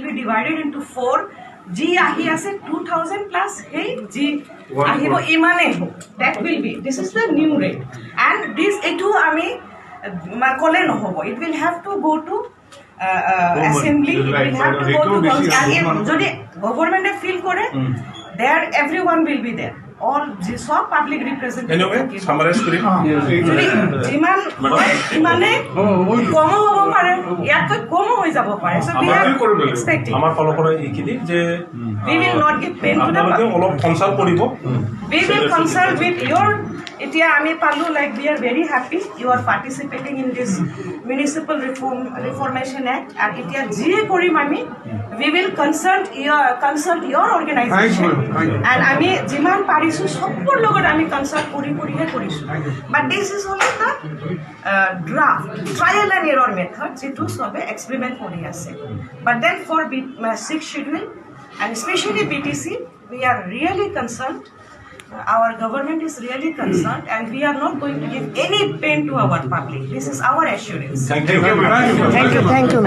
be divided into 4. G ahi ase 2000 plus hey G ahibo imane ho. That will be. This is the new rate. And this etu ami kole no hobo. It will have to go to assembly. It will have to go to jodi government feel kore there everyone will be there. All সব public representative summarise করি যিমান ইমানে কম হ'ব পাৰে ইয়াত কম হৈ যাব পাৰে সো উই আৰ এক্সপেক্টিং আমাৰ ফালৰ পৰা এইখিনি যে we will not give pain to the আপোনালোকে অলপ কনসাল্ট কৰিব we will consult with your এতিয়া আমি পালো like we are very happy you are participating in this municipal reformation act and এতিয়া যি কৰিম আমি we will consult your organization and আমি যিমান পাৰিছো সবৰ লগত আমি কনসাল্ট কৰিহে কৰিছো but this is only the draft trial and error method যেটো সবে এক্সপেৰিমেন্ট কৰি আছে but then for 6th schedule and especially BTC we are really concerned. Our government is really concerned and we are not going to give any pain to our public. This is our assurance. Thank you.